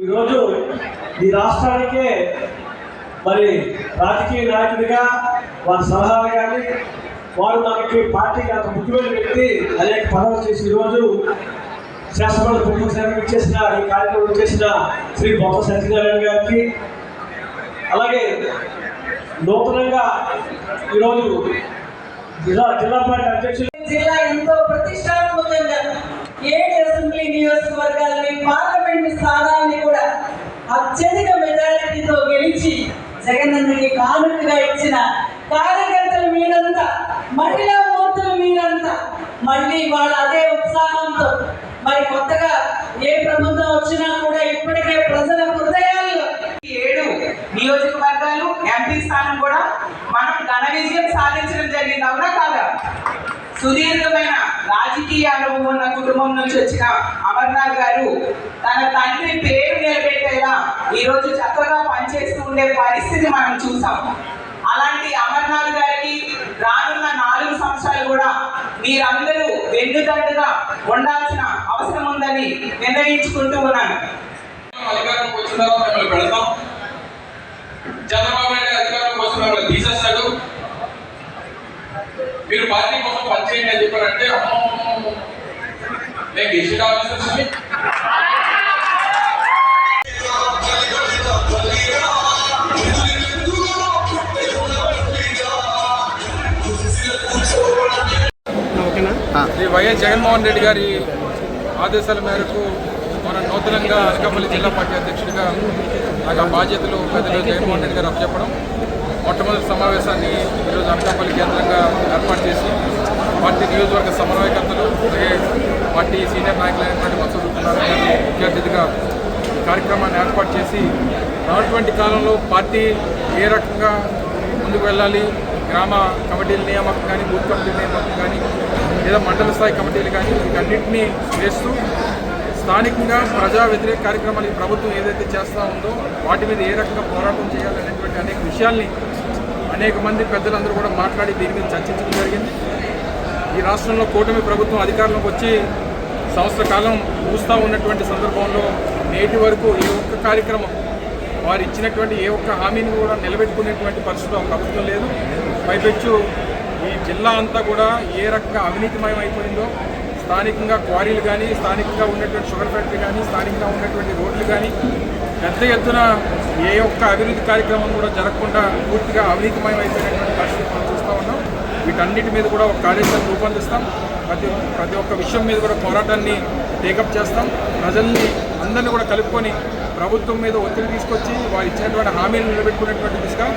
ఈరోజు ఈ రాష్ట్రానికే మరి రాజకీయ నాయకుడిగా వారి సలహాలు కానీ వారు మనకి పార్టీకి అంత ముఖ్యమైన వ్యక్తి అనేక పదవులు చేసి ఈరోజు శాసనసభ ప్రముఖ సేవకు చేసిన ఈ కార్యక్రమం చేసిన శ్రీ బొత్స సత్యనారాయణ గారికి, అలాగే నూతనంగా ఈరోజు జిల్లా పార్టీ అధ్యక్షులు జిల్లా ఎంతో ప్రతిష్టాత్మకంగా 7 అసెంబ్లీ నియోజకవర్గాలని పార్లమెంట్ స్థానాన్ని కూడా అత్యధిక మెజారిటీతో గెలిచి జగనన్నకి కానుకగా ఇచ్చిన కార్యకర్తలు మీరంతా, మహిళా మూర్తులు మీరంతా మళ్ళీ వాళ్ళ అదే ఉత్సాహంతో మరి కొత్తగా ఏ ప్రభుత్వం వచ్చినా కూడా ఇప్పటికే ప్రజల హృదయాల్లో 7 నియోజకవర్గాలు ఎంపీ స్థానం కూడా మనం ఘన విజయం సాధించడం జరిగింది. అవునా కాదా? సుదీర్ఘమైన రాజకీయ అనుభవం ఉన్న కుటుంబం నుంచి వచ్చిన అమర్నాథ్ గారు తన తండ్రి పేరు నిలబెట్టేలా ఈరోజు చక్కగా పనిచేస్తూ ఉండే పరిస్థితి మనం చూసాం. అలాంటి అమర్నాథ్ గారికి రానున్న 4 సంవత్సరాలు కూడా మీరందరూ వెన్నుదండుగా ఉండాల్సిన అవసరం ఉందని నిర్ణయించుకుంటూ ఉన్నాను. అధికారంలోకి వచ్చిన తర్వాత మిమ్మల్ని పెడతాం. చంద్రబాబు నాయుడు అధికారంలోకి వచ్చిన మిమ్మల్ని తీసేస్తాడు. మీరు పార్టీ కోసం పనిచేయండి అని చెప్పారంటే నేను గెజిట్ ఆఫీసర్స్ శ్రీ వైఎస్ జగన్మోహన్ రెడ్డి గారి ఆదేశాల మేరకు మన నూతనంగా అనకాపల్లి జిల్లా పార్టీ అధ్యక్షుడిగా నాకు ఆ బాధ్యతలు పెద్దలు జగన్మోహన్ రెడ్డి గారు అప్పచెప్పడం, మొట్టమొదటి సమావేశాన్ని ఈరోజు అనకాపల్లి కేంద్రంగా ఏర్పాటు చేసి పార్టీ నియోజకవర్గ సమన్వయకర్తలు, అలాగే పార్టీ సీనియర్ నాయకులైనటువంటి మసూద్ గారిని ముఖ్య అతిథిగా కార్యక్రమాన్ని ఏర్పాటు చేసి రానటువంటి కాలంలో పార్టీ ఏ రకంగా ముందుకు వెళ్ళాలి, గ్రామ కమిటీల నియామకం కానీ, బూత్ కమిటీల నియామకం కానీ, లేదా మండల స్థాయి కమిటీలు కానీ వీటన్నింటినీ వేస్తూ స్థానికంగా ప్రజా వ్యతిరేక కార్యక్రమాలు ఈ ప్రభుత్వం ఏదైతే చేస్తూ ఉందో వాటి మీద ఏ రకంగా పోరాటం చేయాలనేటువంటి అనేక విషయాల్ని అనేక మంది పెద్దలందరూ కూడా మాట్లాడి దీని మీద చర్చించడం జరిగింది. ఈ రాష్ట్రంలో కూటమి ప్రభుత్వం అధికారంలోకి వచ్చి సంవత్సర కాలం చూస్తూ ఉన్నటువంటి సందర్భంలో నేటి వరకు ఏ ఒక్క కార్యక్రమం వారు ఇచ్చినటువంటి ఏ ఒక్క హామీని కూడా నిలబెట్టుకునేటువంటి పరిస్థితి ప్రభుత్వం లేదు. పైపెచ్చు ఈ జిల్లా అంతా కూడా ఏ రకంగా అవినీతిమయం అయిపోయిందో, స్థానికంగా క్వారీలు కానీ, స్థానికంగా ఉన్నటువంటి షుగర్ ఫ్యాక్టరీ కానీ, స్థానికంగా ఉన్నటువంటి రోడ్లు కానీ పెద్ద ఎత్తున ఏ ఒక్క అభివృద్ధి కార్యక్రమం కూడా జరగకుండా పూర్తిగా అవినీతిమయం అయిపోయినటువంటి పరిస్థితి మనం చూస్తూ ఉన్నాం. వీటన్నిటి మీద కూడా ఒక కార్యాచరణ రూపొందిస్తాం. ప్రతి ఒక్క విషయం మీద కూడా పోరాటాన్ని టేకప్ చేస్తాం. ప్రజల్ని అందరినీ కూడా కలుపుకొని ప్రభుత్వం మీద ఒత్తిడి తీసుకొచ్చి వారు ఇచ్చినటువంటి హామీలు నిలబెట్టుకునేటువంటి దిశగా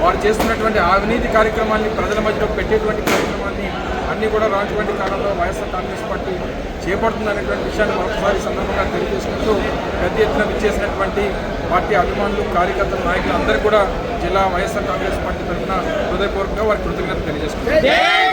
వారు చేస్తున్నటువంటి అవినీతి కార్యక్రమాన్ని ప్రజల మధ్యలో పెట్టేటువంటి కార్యక్రమాన్ని అన్నీ కూడా రానటువంటి కాలంలో వైఎస్ఆర్ కాంగ్రెస్ పార్టీ చేపడుతుందనేటువంటి విషయాన్ని మరొకసారి సందర్భంగా తెలియజేసుకుంటూ పెద్ద ఎత్తున విచ్చేసినటువంటి పార్టీ అభిమానులు, కార్యకర్తలు, నాయకులు అందరూ కూడా జిల్లా వైఎస్ఆర్ కాంగ్రెస్ పార్టీ తరఫున హృదయపూర్వకంగా వారి కృతజ్ఞతలు తెలియజేసుకుంటారు.